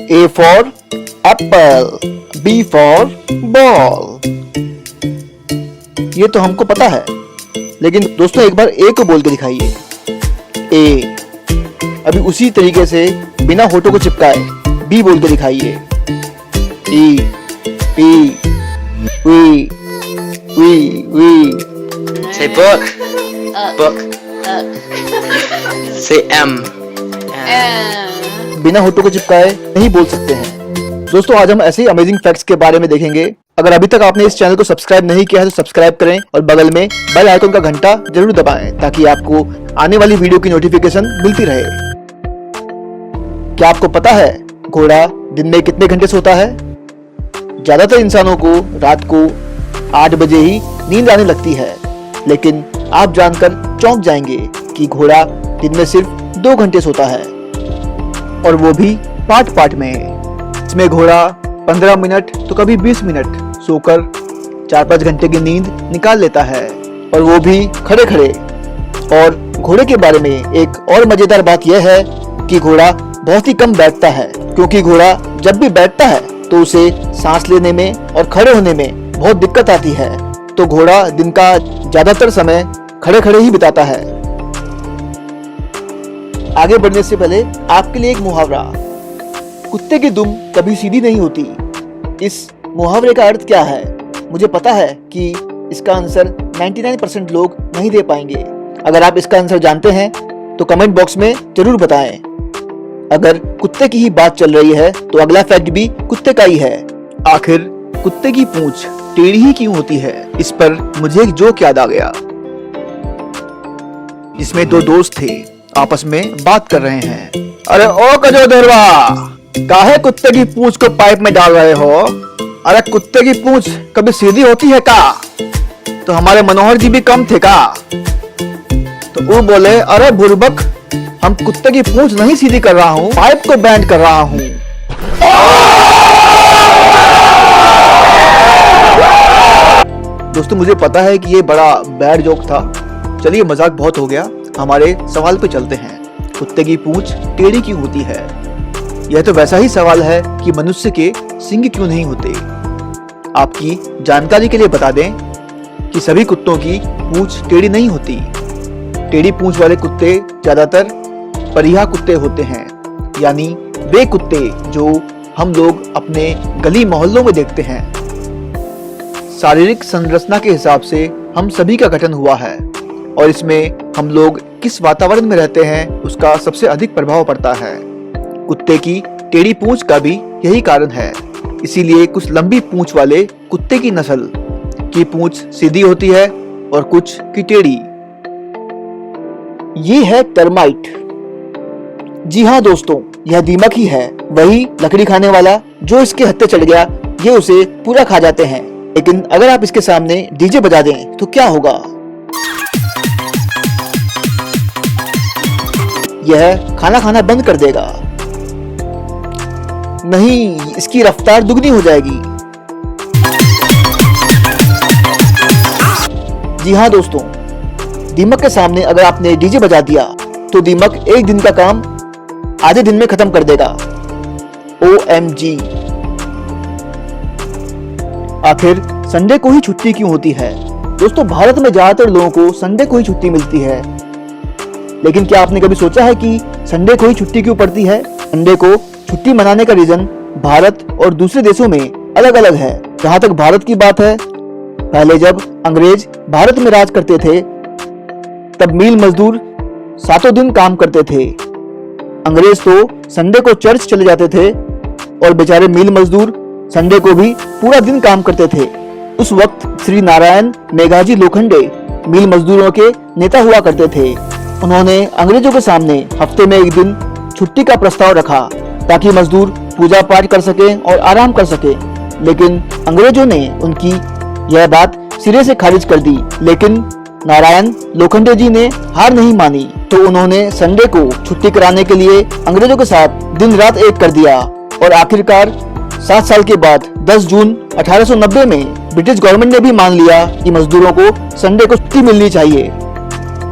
A for apple, B for ball। ये तो हमको पता है, लेकिन दोस्तों एक बार A को बोल के दिखाइए। A। अभी उसी तरीके से बिना होठों को चिपकाए B बोल के दिखाइए। E, E, we, we। Say book. Book. Say M. बिना होठों को चिपकाए नहीं बोल सकते हैं। दोस्तों आज हम ऐसे ही अमेजिंग फैक्ट्स के बारे में देखेंगे। अगर अभी तक आपने इस चैनल को सब्सक्राइब नहीं किया है तो सब्सक्राइब करें और बगल में बेल आइकन का घंटा जरूर दबाएं ताकि आपको आने वाली वीडियो की नोटिफिकेशन मिलती रहे। क्या आपको पता है घोड़ा दिन में कितने घंटे सोता है? ज्यादातर इंसानों को रात को 8 बजे ही नींद आने लगती है, लेकिन आप जानकर चौंक जाएंगे कि घोड़ा दिन में सिर्फ 2 घंटे सोता है, और वो भी पार्ट पार्ट में। इसमें घोड़ा 15 मिनट तो कभी 20 मिनट सोकर 4-5 घंटे की नींद निकाल लेता है, और वो भी खड़े खड़े। और घोड़े के बारे में एक और मजेदार बात यह है कि घोड़ा बहुत ही कम बैठता है, क्योंकि घोड़ा जब भी बैठता है तो उसे सांस लेने में और खड़े होने में बहुत दिक्कत आती है, तो घोड़ा दिन का ज्यादातर समय खड़े खड़े ही बिताता है। आगे बढ़ने से पहले आपके लिए एक मुहावरा। कुत्ते की दुम कभी सीधी नहीं होती। इस मुहावरे का अर्थ क्या है? मुझे पता है कि इसका आंसर 99% लोग नहीं दे पाएंगे। अगर आप इसका आंसर जानते हैं तो कमेंट बॉक्स में जरूर बताएं। अगर कुत्ते की ही बात चल रही है तो अगला फैक्ट भी कुत्ते का ही है। आखिर कुत्ते की पूंछ टेढ़ी ही क्यों होती है? इस पर मुझे एक जोक याद आ गया। इसमें 2 दोस्त थे, आपस में बात कर रहे हैं। अरे ओ कजोदरवा, काहे कुत्ते की पूंछ को पाइप में डाल रहे हो? अरे कुत्ते की पूंछ कभी सीधी होती है का? तो हमारे मनोहर जी भी कम थे का? तो वो बोले, अरे बुर्बक, हम कुत्ते की पूंछ नहीं सीधी कर रहा हूँ, पाइप को बैंड कर रहा हूँ। दोस्तों मुझे पता है कि ये बड़ा बैड जोक था। चलिए मजाक बहुत हो गया, हमारे सवाल पे चलते हैं। कुत्ते की पूंछ टेढ़ी क्यों होती है? यह तो वैसा ही सवाल है कि मनुष्य के सींग क्यों नहीं होते। आपकी जानकारी के लिए बता दें कि सभी कुत्तों की पूंछ टेढ़ी नहीं होती। टेढ़ी पूंछ वाले कुत्ते ज्यादातर परिहा कुत्ते होते हैं, यानी वे कुत्ते जो हम लोग अपने गली मोहल्लों में देखते हैं। शारीरिक संरचना के हिसाब से हम सभी का गठन हुआ है, और इसमें हम लोग किस वातावरण में रहते हैं उसका सबसे अधिक प्रभाव पड़ता है। कुत्ते की टेढ़ी पूंछ का भी यही कारण है। इसीलिए कुछ लंबी पूंछ वाले कुत्ते की नस्ल की पूंछ सीधी होती है और कुछ की टेढ़ी। ये है टर्माइट। जी हाँ दोस्तों, यह दीमक ही है, वही लकड़ी खाने वाला जो इसके हत्थे चढ़ गया ये उसे पूरा खा जाते हैं। लेकिन अगर आप इसके सामने डीजे बजा दें तो क्या होगा? यह खाना खाना बंद कर देगा। नहीं, इसकी रफ्तार दुगनी हो जाएगी। जी हाँ दोस्तों, दीमक के सामने अगर आपने डीजे बजा दिया तो दीमक एक दिन का काम आधे दिन में खत्म कर देगा। OMG। आखिर संडे को ही छुट्टी क्यों होती है? दोस्तों भारत में ज्यादातर लोगों को संडे को ही छुट्टी मिलती है, लेकिन क्या आपने कभी सोचा है कि संडे को ही छुट्टी क्यों पड़ती है? संडे को छुट्टी मनाने का रीजन भारत और दूसरे देशों में अलग अलग है। जहाँ तक भारत की बात है, पहले जब अंग्रेज भारत में राज करते थे तब मील मजदूर 7 दिन काम करते थे। अंग्रेज तो संडे को चर्च चले जाते थे और बेचारे मील मजदूर संडे को भी पूरा दिन काम करते थे। उस वक्त श्री नारायण मेघाजी लोखंडे मील मजदूरों के नेता हुआ करते थे। उन्होंने अंग्रेजों के सामने हफ्ते में एक दिन छुट्टी का प्रस्ताव रखा ताकि मजदूर पूजा पाठ कर सके और आराम कर सके, लेकिन अंग्रेजों ने उनकी यह बात सिरे से खारिज कर दी। लेकिन नारायण लोखंडे जी ने हार नहीं मानी, तो उन्होंने संडे को छुट्टी कराने के लिए अंग्रेजों के साथ दिन रात एक कर दिया, और आखिरकार 7 साल के बाद 10 जून 1890 में ब्रिटिश गवर्नमेंट ने भी मान लिया कि मजदूरों को संडे को छुट्टी मिलनी चाहिए।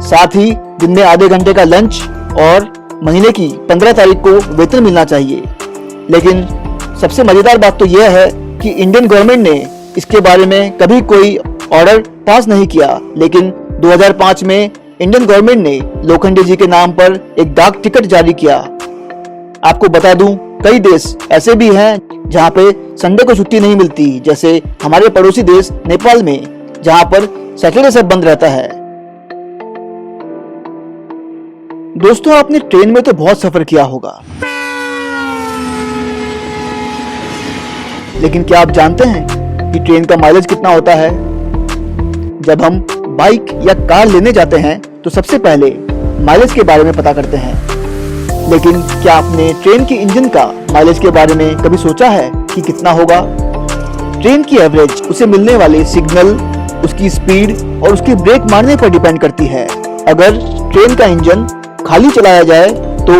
साथ ही दिन में आधे घंटे का लंच और महीने की 15 तारीख को वेतन मिलना चाहिए। लेकिन सबसे मजेदार बात तो यह है कि इंडियन गवर्नमेंट ने इसके बारे में कभी कोई ऑर्डर पास नहीं किया, लेकिन 2005 में इंडियन गवर्नमेंट ने लोखंडे जी के नाम पर एक डाक टिकट जारी किया। आपको बता दूं, कई देश ऐसे भी हैं जहां पे संडे को छुट्टी नहीं मिलती, जैसे हमारे पड़ोसी देश नेपाल में, जहां पर सैटरडे सब बंद रहता है। दोस्तों, आपने ट्रेन में तो बहुत सफर किया होगा, लेकिन क्या आप जानते हैं कि ट्रेन का माइलेज कितना होता है? जब हम बाइक या कार लेने जाते हैं तो सबसे पहले माइलेज के बारे में पता करते हैं, लेकिन क्या आपने ट्रेन के इंजन का माइलेज के बारे में कभी सोचा है कि कितना होगा? ट्रेन की एवरेज उसे मिलने वाले सिग्नल, उसकी स्पीड और उसके ब्रेक मारने पर डिपेंड करती है। अगर ट्रेन का इंजन खाली चलाया जाए तो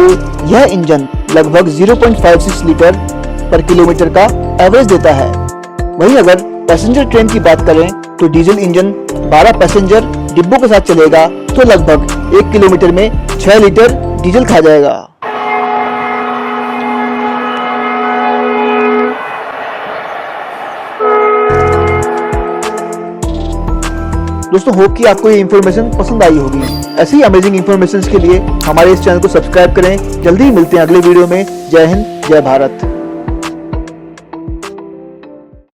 यह इंजन लगभग 0.56 लीटर पर किलोमीटर का एवरेज देता है। वहीं अगर पैसेंजर ट्रेन की बात करें तो डीजल इंजन 12 पैसेंजर डिब्बों के साथ चलेगा तो लगभग 1 किलोमीटर में 6 लीटर डीजल खा जाएगा। दोस्तों, होप कि आपको ये इन्फॉर्मेशन पसंद आई होगी। ऐसी अमेजिंग इन्फॉर्मेशन के लिए हमारे इस चैनल को सब्सक्राइब करें। जल्दी ही मिलते हैं अगले वीडियो में। जय हिंद, जय भारत।